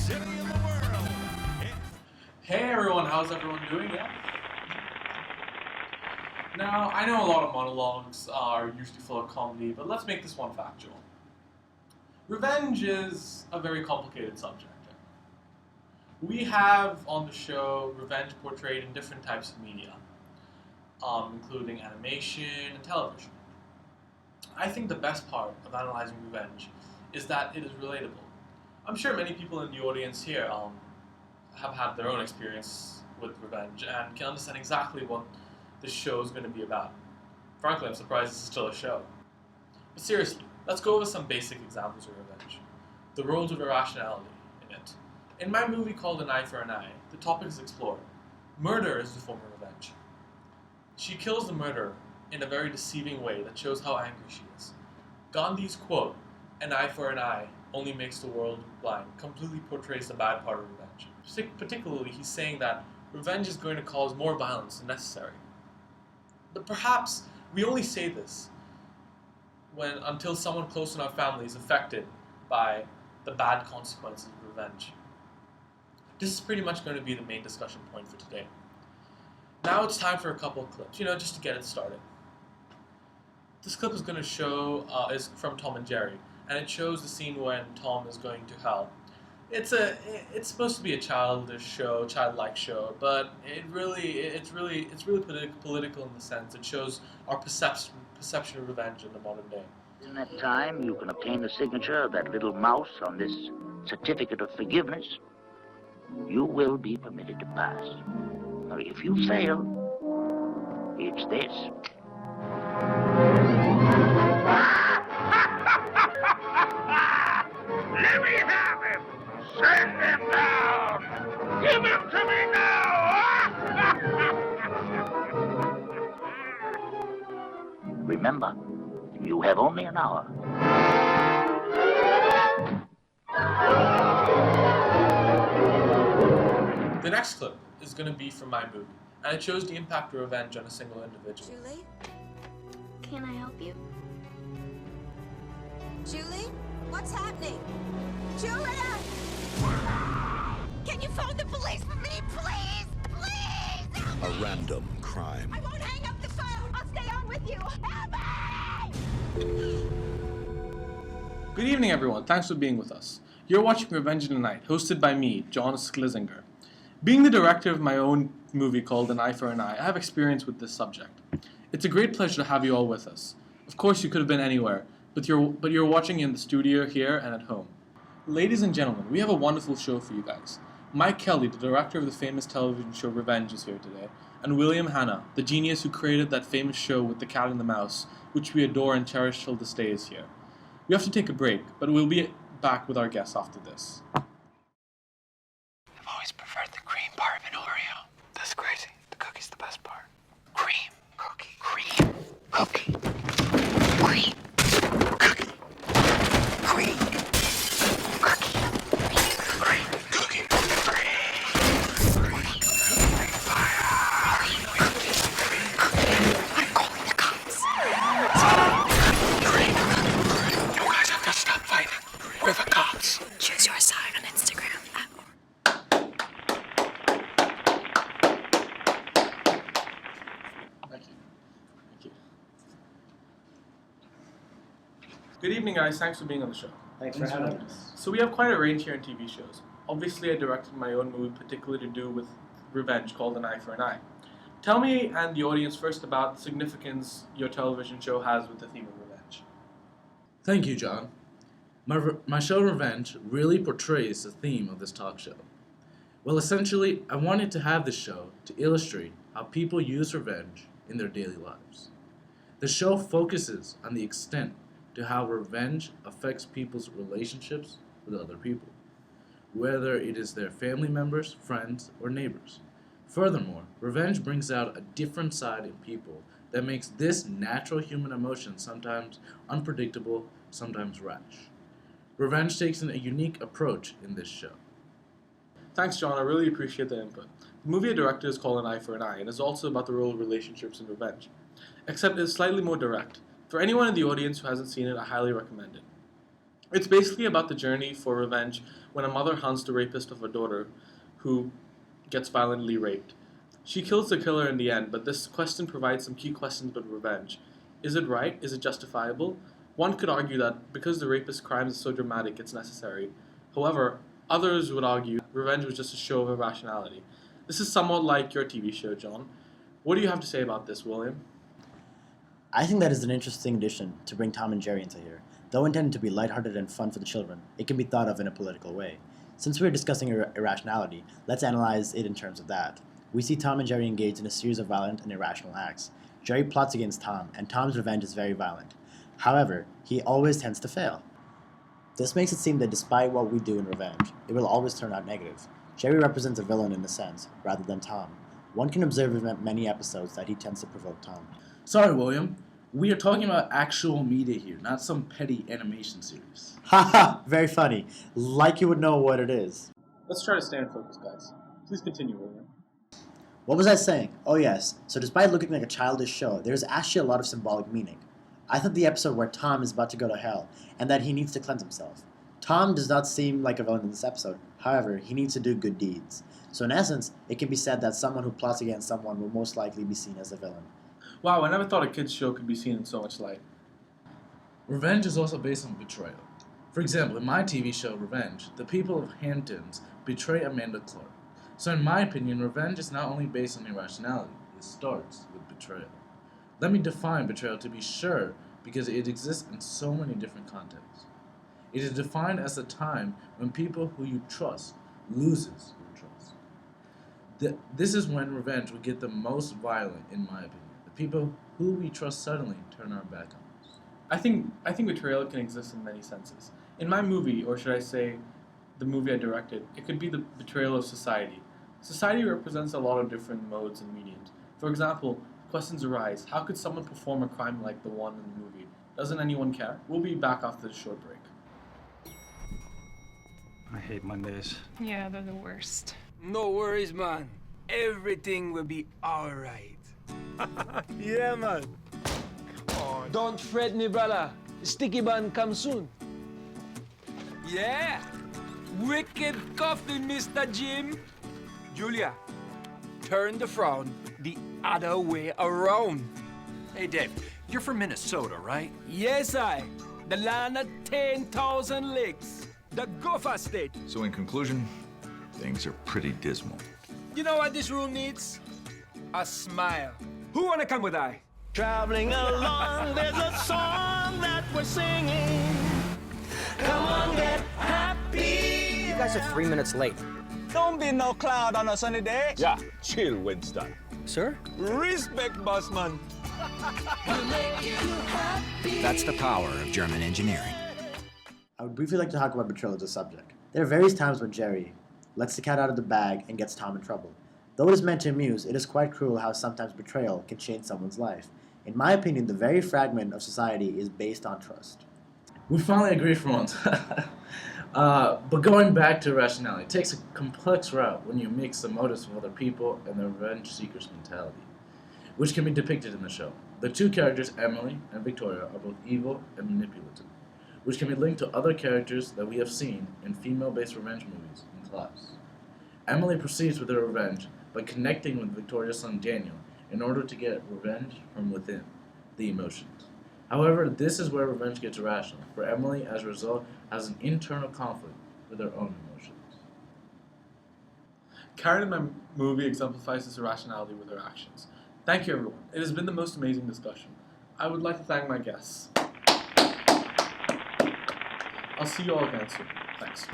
city in the world. Hey everyone, how's everyone doing? Yeah. Now, I know a lot of monologues are usually full of comedy, but let's make this one factual. Revenge is a very complicated subject. We have on the show revenge portrayed in different types of media, including animation and television. I think the best part of analyzing revenge is that it is relatable. I'm sure many people in the audience here have had their own experience with revenge and can understand exactly what this show is going to be about. Frankly, I'm surprised this is still a show. But seriously, let's go over some basic examples of revenge. The roles of irrationality in it. In my movie called An Eye for an Eye, the topic is explored. Murder is the form of revenge. She kills the murderer in a very deceiving way that shows how angry she is. Gandhi's quote, "An eye for an eye only makes the world blind," completely portrays the bad part of revenge. Particularly, he's saying that revenge is going to cause more violence than necessary. But perhaps we only say this until someone close in our family is affected by the bad consequences of revenge. This is pretty much going to be the main discussion point for today. Now it's time for a couple of clips, just to get it started. This clip is going to show is from Tom and Jerry, and it shows the scene when Tom is going to hell. It's supposed to be a childlike show, but it's really political in the sense it shows our perception of revenge in the modern day. In that time, you can obtain the signature of that little mouse on this certificate of forgiveness. You will be permitted to pass. Or if you fail, it's this. Let me have him! Send him down! Give him to me now! Remember, you have only an hour. The next clip is going to be from my movie, and it shows the impact of revenge on a single individual. Julie? Can I help you? Julie? What's happening? Julia! Can you phone the police for me, please? Please! Help A me! random crime. I won't hang up the phone! I'll stay on with you! Help me! Good evening, everyone. Thanks for being with us. You're watching Revenge in the Night, hosted by me, John Sklizinger. Being the director of my own movie called An Eye for an Eye, I have experience with this subject. It's a great pleasure to have you all with us. Of course, you could have been anywhere, but you're watching in the studio here and at home. Ladies and gentlemen, we have a wonderful show for you guys. Mike Kelly, the director of the famous television show Revenge, is here today, and William Hanna, the genius who created that famous show with the cat and the mouse, which we adore and cherish till this day, is here. We have to take a break, but we'll be back with our guests after this. I've always preferred the cream part of an Oreo. That's crazy. The cookie's the best part. Cream. Cookie. Cream. Cookie. Cream. Cookie. Cream. Cookie. Cream. Cookie. I'm calling the cops. You guys have to stop fighting. We're the cops. Choose your side on Instagram. Thank you. Good evening, guys. Thanks for being on the show. Thanks for having us. So we have quite a range here in TV shows. Obviously, I directed my own movie particularly to do with revenge called An Eye for an Eye. Tell me and the audience first about the significance your television show has with the theme of revenge. Thank you, John. My show Revenge really portrays the theme of this talk show. Well, essentially, I wanted to have this show to illustrate how people use revenge in their daily lives. The show focuses on the extent to how revenge affects people's relationships with other people, whether it is their family members, friends, or neighbors. Furthermore, revenge brings out a different side in people that makes this natural human emotion sometimes unpredictable, sometimes rash. Revenge takes a unique approach in this show. Thanks, John. I really appreciate the input. The movie I directed is called An Eye for an Eye, and is also about the role of relationships and revenge. Except it's slightly more direct. For anyone in the audience who hasn't seen it, I highly recommend it. It's basically about the journey for revenge when a mother hunts the rapist of her daughter who gets violently raped. She kills the killer in the end, but this question provides some key questions about revenge. Is it right? Is it justifiable? One could argue that because the rapist's crimes are so dramatic, it's necessary. However, others would argue revenge was just a show of irrationality. This is somewhat like your TV show, John. What do you have to say about this, William? I think that is an interesting addition to bring Tom and Jerry into here. Though intended to be lighthearted and fun for the children, it can be thought of in a political way. Since we're discussing irrationality, let's analyze it in terms of that. We see Tom and Jerry engaged in a series of violent and irrational acts. Jerry plots against Tom, and Tom's revenge is very violent. However, he always tends to fail. This makes it seem that despite what we do in revenge, it will always turn out negative. Jerry represents a villain in a sense, rather than Tom. One can observe in many episodes that he tends to provoke Tom. Sorry, William. We are talking about actual media here, not some petty animation series. Haha, very funny. Like you would know what it is. Let's try to stay in focus, guys. Please continue, William. What was I saying? Oh yes, so despite looking like a childish show, there is actually a lot of symbolic meaning. I thought the episode where Tom is about to go to hell, and that he needs to cleanse himself. Tom does not seem like a villain in this episode, however, he needs to do good deeds. So in essence, it can be said that someone who plots against someone will most likely be seen as a villain. Wow, I never thought a kid's show could be seen in so much light. Revenge is also based on betrayal. For example, in my TV show Revenge, the people of Hamptons betray Amanda Clark. So in my opinion, revenge is not only based on irrationality, it starts with betrayal. Let me define betrayal to be sure, because it exists in so many different contexts. It is defined as a time when people who you trust loses your trust. This is when revenge will get the most violent, in my opinion. The people who we trust suddenly turn our back on us. I think betrayal can exist in many senses. In my movie, or should I say the movie I directed, it could be the betrayal of society. Society represents a lot of different modes and mediums. For example, questions arise. How could someone perform a crime like the one in the movie? Doesn't anyone care? We'll be back after this short break. I hate Mondays. Yeah, they're the worst. No worries, man. Everything will be alright. Yeah, man. Don't fret me, brother. Sticky bun come soon. Yeah. Wicked coffee, Mr. Jim. Julia, turn the frown the other way around. Hey, Dave, you're from Minnesota, right? Yes, I. The land of 10,000 lakes. The Gopher State. So in conclusion, things are pretty dismal. You know what this room needs? A smile. Who wanna come with I? Traveling along, there's a song that we're singing. Come on, get happy. You guys are 3 minutes late. Don't be no cloud on a sunny day. Yeah, chill, Winston. Sir? Respect, boss man. That's the power of German engineering. I would briefly like to talk about betrayal as a subject. There are various times when Jerry lets the cat out of the bag and gets Tom in trouble. Though it is meant to amuse, it is quite cruel how sometimes betrayal can change someone's life. In my opinion, the very fragment of society is based on trust. We finally agree for once. But going back to rationality, it takes a complex route when you mix the motives of other people and the revenge seeker's mentality, which can be depicted in the show. The two characters, Emily and Victoria, are both evil and manipulative, which can be linked to other characters that we have seen in female-based revenge movies in class. Emily proceeds with her revenge by connecting with Victoria's son Daniel in order to get revenge from within, the emotions. However, this is where revenge gets irrational, for Emily, as a result, has an internal conflict with her own emotions. Karen in my movie exemplifies this irrationality with her actions. Thank you, everyone. It has been the most amazing discussion. I would like to thank my guests. I'll see you all again soon. Thanks.